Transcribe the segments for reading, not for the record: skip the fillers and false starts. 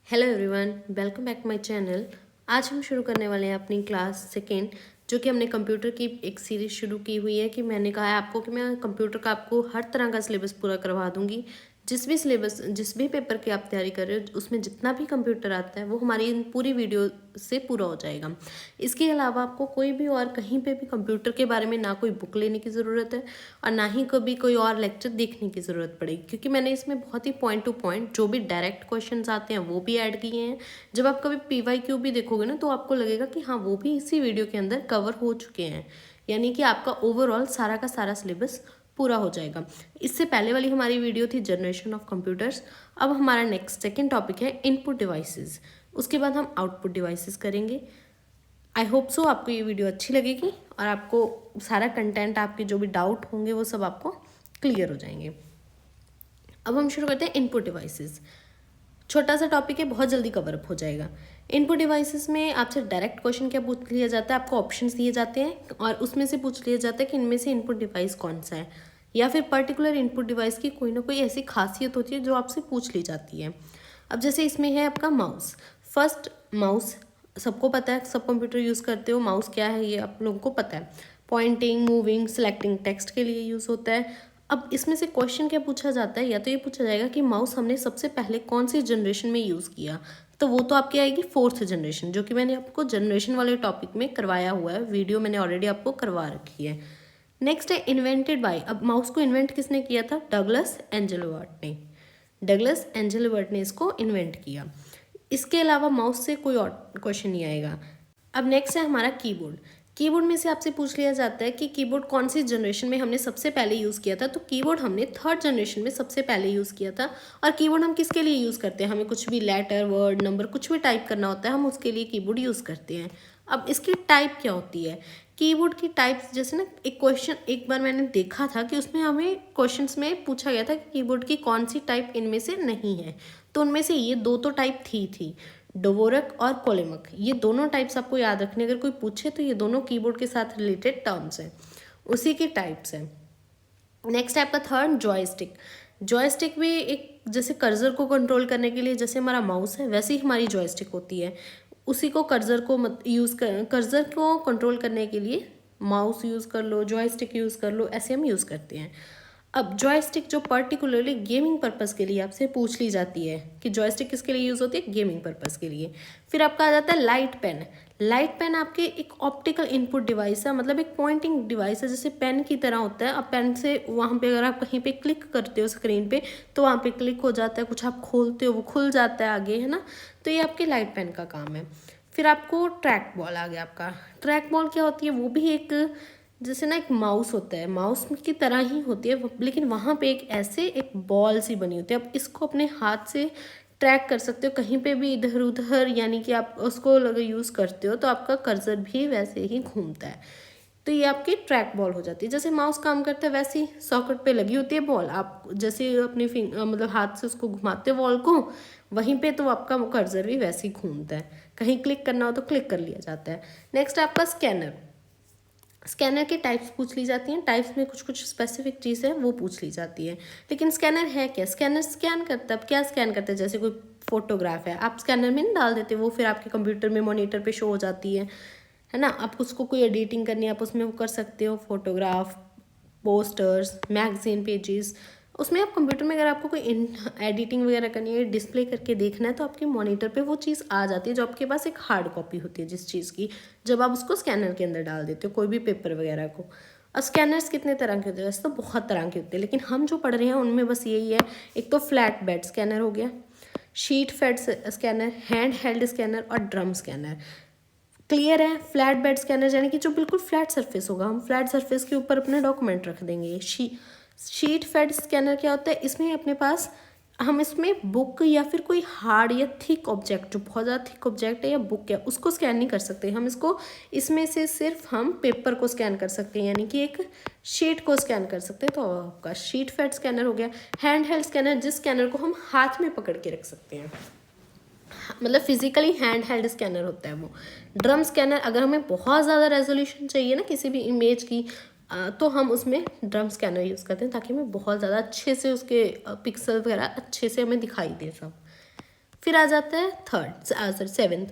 Hello everyone, welcome back my channel. आज हम शुरू करने वाले हैं अपनी क्लास सेकेंड, जो कि हमने कंप्यूटर की एक सीरीज़ शुरू की हुई है। कि मैंने कहा है आपको कि मैं कंप्यूटर का आपको हर तरह का सिलेबस पूरा करवा दूंगी। जिस भी पेपर की आप तैयारी कर रहे हो, उसमें जितना भी कंप्यूटर आता है वो हमारी इन पूरी वीडियो से पूरा हो जाएगा। इसके अलावा आपको कोई भी और कहीं पे भी कंप्यूटर के बारे में ना कोई बुक लेने की ज़रूरत है और ना ही कभी कोई और लेक्चर देखने की ज़रूरत पड़ेगी, क्योंकि मैंने इसमें बहुत ही पॉइंट टू पॉइंट जो भी डायरेक्ट क्वेश्चंस आते हैं वो भी ऐड किए हैं। जब आप कभी PYQ भी देखोगे ना, तो आपको लगेगा कि हाँ, वो भी इसी वीडियो के अंदर कवर हो चुके हैं। यानी कि आपका ओवरऑल सारा का सारा सिलेबस पूरा हो जाएगा। इससे पहले वाली हमारी वीडियो थी जनरेशन ऑफ कंप्यूटर्स। अब हमारा नेक्स्ट सेकेंड टॉपिक है इनपुट डिवाइसेस। उसके बाद हम आउटपुट डिवाइसेस करेंगे। आई होप सो आपको ये वीडियो अच्छी लगेगी और आपको सारा कंटेंट, आपके जो भी डाउट होंगे वो सब आपको क्लियर हो जाएंगे। अब हम शुरू करते हैं इनपुट डिवाइसेस। छोटा सा टॉपिक है, बहुत जल्दी कवर अप हो जाएगा। इनपुट डिवाइसेस में आपसे डायरेक्ट क्वेश्चन क्या पूछ लिया जाता है, आपको ऑप्शंस दिए जाते हैं और उसमें से पूछ लिया जाता है कि इनमें से इनपुट डिवाइस कौन सा है, या फिर पर्टिकुलर इनपुट डिवाइस की कोई ना कोई ऐसी खासियत होती है जो आपसे पूछ ली जाती है। अब जैसे इसमें है आपका माउस। फर्स्ट, माउस सबको पता है, सब कंप्यूटर यूज़ करते हो। माउस क्या है ये आप लोगों को पता है। पॉइंटिंग, मूविंग, सिलेक्टिंग टेक्स्ट के लिए यूज़ होता है। अब इसमें से क्वेश्चन क्या पूछा जाता है, या तो ये पूछा जाएगा कि माउस हमने सबसे पहले कौन सी जनरेशन में यूज़ किया, तो वो तो आपकी आएगी फोर्थ जनरेशन, जो कि मैंने आपको जनरेशन वाले टॉपिक में करवाया हुआ है। वीडियो मैंने ऑलरेडी आपको करवा रखी है। नेक्स्ट है इन्वेंटेड बाय। अब माउस को इन्वेंट किसने किया था? डगलस एंजेलोवर्ट ने। डगलस एंजेलोवर्ट ने इसको इन्वेंट किया। इसके अलावा माउस से कोई और क्वेश्चन नहीं आएगा। अब नेक्स्ट है हमारा कीबोर्ड। कीबोर्ड में से आपसे पूछ लिया जाता है कि कीबोर्ड कौन सी जनरेशन में हमने सबसे पहले यूज़ किया था, तो कीबोर्ड हमने थर्ड जनरेशन में सबसे पहले यूज़ किया था। और कीबोर्ड हम किसके लिए यूज़ करते हैं? हमें कुछ भी लेटर, वर्ड, नंबर कुछ भी टाइप करना होता है, हम उसके लिए कीबोर्ड यूज़ करते हैं। अब इसकी टाइप क्या होती है? कीबोर्ड की टाइप्स, जैसे ना एक क्वेश्चन एक बार मैंने देखा था कि उसमें हमें क्वेश्चंस में पूछा गया था कि कीबोर्ड की कौन सी टाइप इनमें से नहीं है, तो उनमें से ये दो तो टाइप थी डोवोरक और कोलेमक। ये दोनों टाइप्स आपको याद रखने, अगर कोई पूछे तो ये दोनों कीबोर्ड के साथ रिलेटेड टर्म्स हैं, उसी की टाइप्स हैं। नेक्स्ट है आपका थर्ड, जॉयस्टिक। जॉयस्टिक भी एक, जैसे कर्सर को कंट्रोल करने के लिए जैसे हमारा माउस है, वैसे ही हमारी जॉयस्टिक होती है। उसी को कर्सर को कर्सर को कंट्रोल करने के लिए माउस यूज़ कर लो, जॉयस्टिक यूज़ कर लो, ऐसे हम यूज़ करते हैं। अब जॉयस्टिक जो पर्टिकुलरली गेमिंग पर्पस के लिए आपसे पूछ ली जाती है कि जॉयस्टिक किसके लिए यूज़ होती है? गेमिंग पर्पस के लिए। फिर आपका आ जाता है लाइट पेन। लाइट पेन आपके एक ऑप्टिकल इनपुट डिवाइस है, मतलब एक पॉइंटिंग डिवाइस है, जैसे पेन की तरह होता है। अब पेन से वहाँ पे अगर आप कहीं पे क्लिक करते हो स्क्रीन पे, तो वहाँ पे क्लिक हो जाता है, कुछ आप खोलते हो वो खुल जाता है आगे, है ना। तो ये आपके लाइट पेन का काम है। फिर आपको ट्रैक बॉल आ गया। आपका ट्रैक बॉल क्या होती है? वो भी एक, जैसे ना एक माउस होता है, माउस की तरह ही होती है, लेकिन वहाँ पे एक ऐसे एक बॉल सी बनी होती है। अब इसको अपने हाथ से ट्रैक कर सकते हो कहीं पे भी इधर उधर, यानी कि आप उसको अगर यूज़ करते हो तो आपका कर्सर भी वैसे ही घूमता है। तो ये आपकी ट्रैक बॉल हो जाती है। जैसे माउस काम करता है वैसे ही सॉकेट पे लगी होती है बॉल, आप जैसे अपने मतलब हाथ से उसको घुमाते हो बॉल को, वहीं पे तो आपका कर्सर भी वैसे ही घूमता है। कहीं क्लिक करना हो तो क्लिक कर लिया जाता है। नेक्स्ट आपका स्कैनर। स्कैनर की टाइप्स पूछ ली जाती हैं। टाइप्स में कुछ कुछ स्पेसिफिक चीज़ है वो पूछ ली जाती है। लेकिन स्कैनर है क्या? स्कैनर स्कैन करता है। अब क्या स्कैन करता है? जैसे कोई फोटोग्राफ है, आप स्कैनर में नहीं डाल देते, वो फिर आपके कंप्यूटर में मॉनिटर पे शो हो जाती है ना। आप उसको कोई एडिटिंग करनी है, आप उसमें वो कर सकते हो। फोटोग्राफ, पोस्टर्स, मैगजीन पेजेस, उसमें आप कंप्यूटर में अगर आपको कोई एडिटिंग वगैरह करनी है, डिस्प्ले करके देखना है, तो आपके मॉनिटर पे वो चीज़ आ जाती है, जो आपके पास एक हार्ड कॉपी होती है जिस चीज़ की, जब आप उसको स्कैनर के अंदर डाल देते हो कोई भी पेपर वगैरह को। अब स्कैनर्स कितने तरह के होते हैं? वैसे तो बहुत तरह के होते हैं, लेकिन हम जो पढ़ रहे हैं उनमें बस यही है। एक तो फ्लैट बेड स्कैनर हो गया, sheet fed scanner, hand held scanner और ड्रम स्कैनर। क्लियर है? फ्लैट बेड स्कैनर यानी कि जो बिल्कुल फ्लैट सरफेस होगा, हम फ्लैट सरफेस के ऊपर अपने डॉक्यूमेंट रख देंगे। शीट फेड स्कैनर क्या होता है? इसमें अपने पास, हम इसमें बुक या फिर कोई हार्ड या थिक ऑब्जेक्ट, जो बहुत ज़्यादा थिक ऑब्जेक्ट है या बुक है, उसको स्कैन नहीं कर सकते हम। इसको, इसमें से सिर्फ हम पेपर को स्कैन कर सकते हैं, यानी कि एक शीट को स्कैन कर सकते हैं। तो आपका शीट फेड स्कैनर हो गया। हैंड हेल्ड स्कैनर, जिस स्कैनर को हम हाथ में पकड़ के रख सकते हैं, मतलब फिजिकली हैंड हेल्ड स्कैनर होता है वो। ड्रम स्कैनर, अगर हमें बहुत ज़्यादा रेजोल्यूशन चाहिए ना किसी भी इमेज की, तो हम उसमें ड्रम स्कैनर यूज़ करते हैं, ताकि हमें बहुत ज़्यादा अच्छे से उसके पिक्सल वगैरह अच्छे से हमें दिखाई दे सब। फिर आ जाता है सेवेंथ।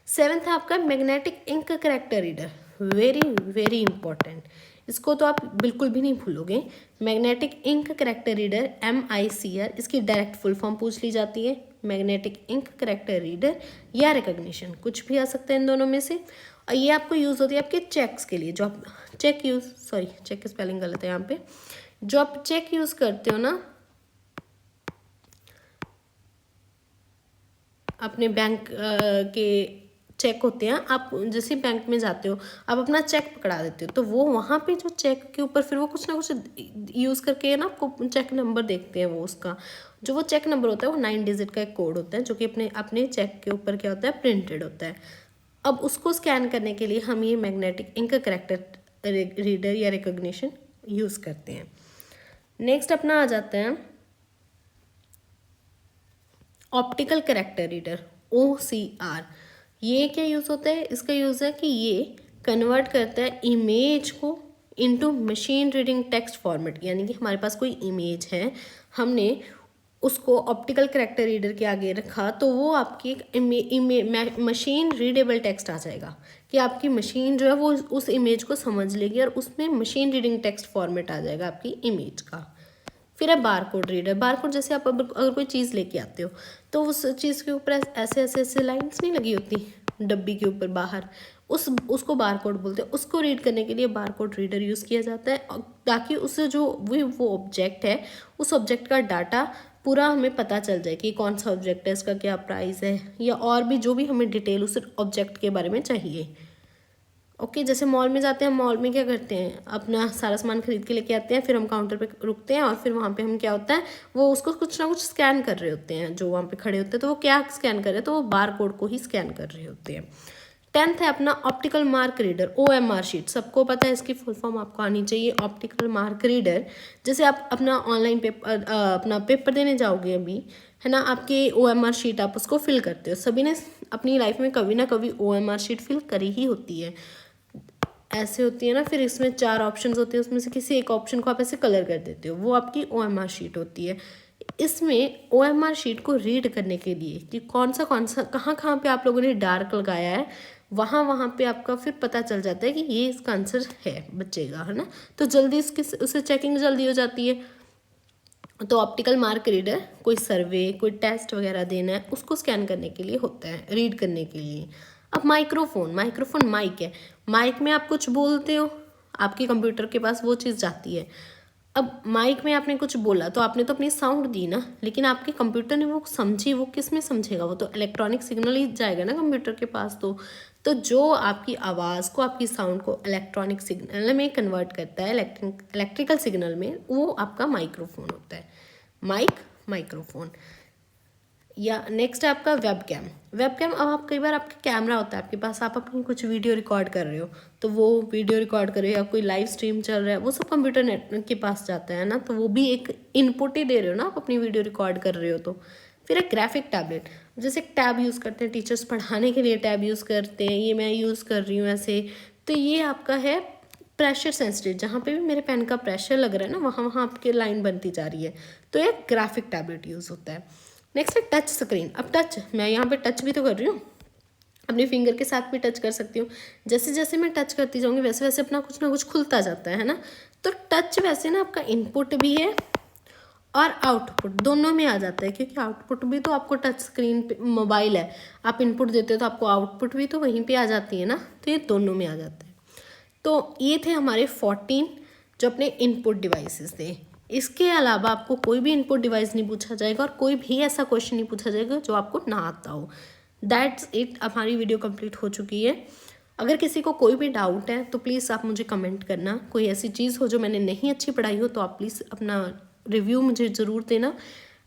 सेवेंथ है आपका magnetic ink character reader, very very important, इसको तो आप बिल्कुल भी नहीं भूलोगे। Magnetic ink character reader MICR, इसकी डायरेक्ट फुल फॉर्म पूछ ली जाती है, मैग्नेटिक इंक करेक्टर रीडर या रिकॉग्निशन, कुछ भी आ सकता है इन दोनों में से। और ये आपको यूज़ होती है आपके चेक्स के लिए, जो आप चेक की स्पेलिंग गलत है यहाँ पे, जो आप चेक यूज़ करते हो ना अपने बैंक के चेक होते हैं, आप जैसे बैंक में जाते हो आप अपना चेक पकड़ा देते हो, तो वो वहाँ पे जो चेक के ऊपर फिर वो कुछ ना कुछ यूज़ करके ना आपको चेक नंबर देखते हैं, वो उसका जो वो चेक नंबर होता है वो 9 डिजिट का एक कोड होता है, जो कि अपने अपने चेक के ऊपर क्या होता है प्रिंटेड होता है। अब उसको स्कैन करने के लिए हम ये मैग्नेटिक इंक करेक्टर रीडर या रिकॉग्निशन यूज़ करते हैं। नेक्स्ट अपना आ जाता है ऑप्टिकल करेक्टर रीडर OCR। ये क्या यूज़ होता है, इसका यूज़ है कि ये कन्वर्ट करता है इमेज को into machine reading text format, यानी कि हमारे पास कोई इमेज है, हमने उसको ऑप्टिकल करेक्टर रीडर के आगे रखा तो वो आपकी एक मशीन रीडेबल टेक्स्ट आ जाएगा, कि आपकी मशीन जो है वो उस इमेज को समझ लेगी और उसमें मशीन रीडिंग टेक्स्ट फॉर्मेट आ जाएगा आपकी इमेज का। फिर है बारकोड रीडर। बारकोड जैसे आप अगर कोई चीज़ लेके आते हो तो उस चीज़ के ऊपर ऐसे ऐसे ऐसे लाइंस नहीं लगी होती डब्बी के ऊपर बाहर, उसको बारकोड बोलते हैं। उसको रीड करने के लिए बारकोड रीडर यूज़ किया जाता है, ताकि उससे जो वो ऑब्जेक्ट है उस ऑब्जेक्ट का डाटा पूरा हमें पता चल जाए कि कौन सा ऑब्जेक्ट है, इसका क्या प्राइस है, या और भी जो भी हमें डिटेल उस ऑब्जेक्ट के बारे में चाहिए। ओके जैसे मॉल में जाते हैं, मॉल में क्या करते हैं, अपना सारा सामान खरीद के लेके आते हैं, फिर हम काउंटर पे रुकते हैं और फिर वहाँ पे हम क्या होता है वो उसको कुछ ना कुछ स्कैन कर रहे होते हैं, जो वहाँ पे खड़े होते हैं तो वो क्या स्कैन कर रहे हैं, तो वो बार कोड को ही स्कैन कर रहे होते हैं। 10th है अपना optical mark reader OMR sheet. सबको पता है इसकी फुल फॉर्म आपको आनी चाहिए, ऑप्टिकल मार्क रीडर। जैसे आप अपना ऑनलाइन पेपर अपना पेपर देने जाओगे अभी, है ना, आपकी OMR शीट आप उसको फिल करते हो, सभी ने अपनी लाइफ में कभी ना कभी OMR शीट फिल करी ही होती है, ऐसे होती है ना। फिर इसमें 4 ऑप्शंस होते हैं, उसमें से किसी एक ऑप्शन को आप ऐसे कलर कर देते हो, वो आपकी OMR शीट होती है। इसमें OMR शीट को रीड करने के लिए कि कौन सा कहाँ कहाँ पे आप लोगों ने डार्क लगाया है, वहाँ पे आपका फिर पता चल जाता है कि ये इसका आंसर है बच्चे का, है ना, तो जल्दी उससे चेकिंग जल्दी हो जाती है। तो ऑप्टिकल मार्क रीडर कोई सर्वे कोई टेस्ट वगैरह देना है उसको स्कैन करने के लिए होता है, रीड करने के लिए। अब माइक्रोफोन माइक है, माइक में आप कुछ बोलते हो, आपके कंप्यूटर के पास वो चीज़ जाती है। अब माइक में आपने कुछ बोला तो आपने तो अपनी साउंड दी ना, लेकिन आपके कंप्यूटर ने वो समझी, वो किस में समझेगा, वो तो इलेक्ट्रॉनिक सिग्नल ही जाएगा ना कंप्यूटर के पास। तो जो आपकी आवाज़ को आपकी साउंड को इलेक्ट्रॉनिक सिग्नल में कन्वर्ट करता है, इलेक्ट्रिकल सिग्नल में, वो आपका माइक्रोफोन होता है, माइक्रोफोन। या नेक्स्ट है आपका वेबकैम। अब आप कई बार आपका कैमरा होता है आपके पास, आप अपनी कुछ वीडियो रिकॉर्ड कर रहे हो, तो वो वीडियो रिकॉर्ड कर रहे हो या कोई लाइव स्ट्रीम चल रहा है, वो सब कंप्यूटर नेट के पास जाता है ना, तो वो भी एक इनपुट ही दे रहे हो ना आप अपनी वीडियो रिकॉर्ड कर रहे हो तो। फिर एक ग्राफिक टैबलेट, जैसे टैब यूज़ करते हैं टीचर्स पढ़ाने के लिए, टैब यूज़ करते हैं, ये मैं यूज़ कर रही हूँ ऐसे। तो ये आपका है प्रेशर सेंसिटिव, जहाँ पे भी मेरे पेन का प्रेशर लग रहा है ना, वहाँ आपकी लाइन बनती जा रही है, तो ये ग्राफिक टैबलेट यूज़ होता है। नेक्स्ट है टच स्क्रीन। अब टच, मैं यहाँ पे टच भी तो कर रही हूँ, अपने फिंगर के साथ भी टच कर सकती हूँ। जैसे जैसे मैं टच करती जाऊँगी वैसे वैसे अपना कुछ ना कुछ खुलता जाता है ना। तो टच वैसे ना आपका इनपुट भी है और आउटपुट दोनों में आ जाता है, क्योंकि आउटपुट भी तो आपको टच स्क्रीन पे, मोबाइल है, आप इनपुट देते हो तो आपको आउटपुट भी तो वहीं पे आ जाती है ना, तो ये दोनों में आ जाता है। तो ये थे हमारे 14 जो अपने इनपुट डिवाइसेस थे। इसके अलावा आपको कोई भी इनपुट डिवाइस नहीं पूछा जाएगा और कोई भी ऐसा क्वेश्चन नहीं पूछा जाएगा जो आपको ना आता हो। दैट्स इट, हमारी वीडियो कंप्लीट हो चुकी है। अगर किसी को कोई भी डाउट है तो प्लीज़ आप मुझे कमेंट करना, कोई ऐसी चीज़ हो जो मैंने नहीं अच्छी पढ़ाई हो तो आप प्लीज़ अपना रिव्यू मुझे ज़रूर देना,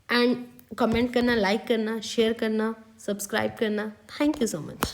एंड कमेंट करना, लाइक करना, शेयर करना, सब्सक्राइब करना। Thank you so much.